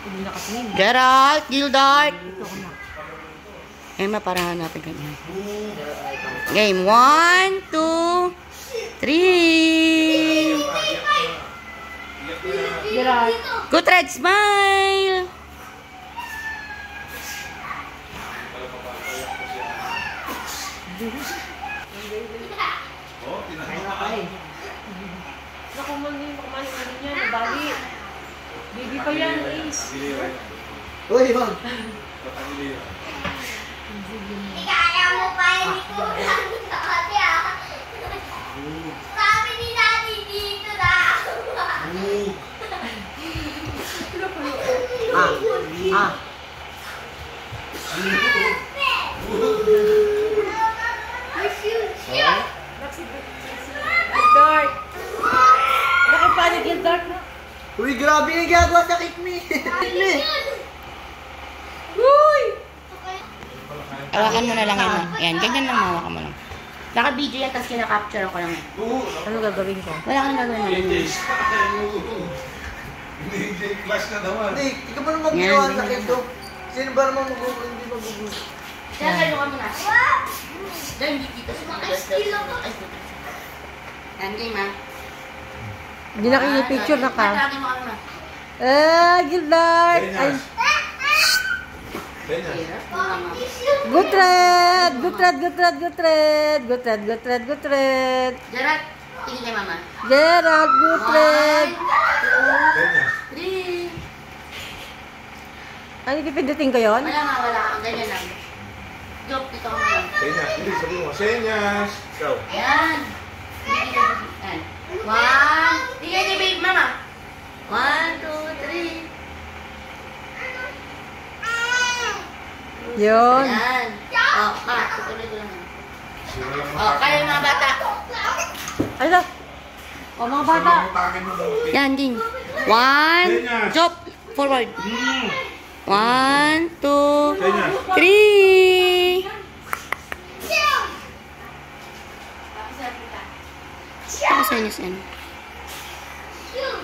Hindi nakatingin. Geralt, Gildart. Dito ko na. Emma, parahan natin ganyan. Game 1, 2, 3. Geralt. Gutred, smile. Naku, kumain niya. Nabali. Baby pa yan, Ace. Uy, Ma'am. Kaya mo pa yung kulang dati ah. Sabi ni Daddy dito na. Dark. Nakipanig yung dark na. Uy, grabe yung gagawa sa kick me. Uy! Hawakan mo na lang, Emma. Ayan, ganyan lang, hawakan mo lang. Naka-video yan, tapos kinakapture ko lang. Ano gagawin ko? Wala kang gagawin mo. Hindi, clash na naman. Hindi, ikaw mo naman ginawa sa kick to. Sino ba naman hindi magugulo? Kaya kayo ka muna. Dahil hindi dito sa mga Kilo ko. Ayan, game, ha? Hindi na kayo picture na ka. Tatagin mo ka muna. Gildart. Ay, Kanya. Gutred. Gutred. Geralt, tingin kay mama. Geralt, Gutred. 1, 2, 3. Ano, ipipindutin ko yun? Wala ka. Ganyan lang. Job, dito ka muna. Kanya. Hindi, sabi mo. Senyas. Ikaw. Ayan. Ayan. 1. Tingin kay babe, mama. 1, 2, 3. Yun. Ayan. Oh, ma, tutuloy ko lang. Oh, kaya yung mga bata. Ay, na. O, mga bata. Yan, din. 1. Job. Forward. 1, 2, 3. Ako sa inyo, Sen. Shoot!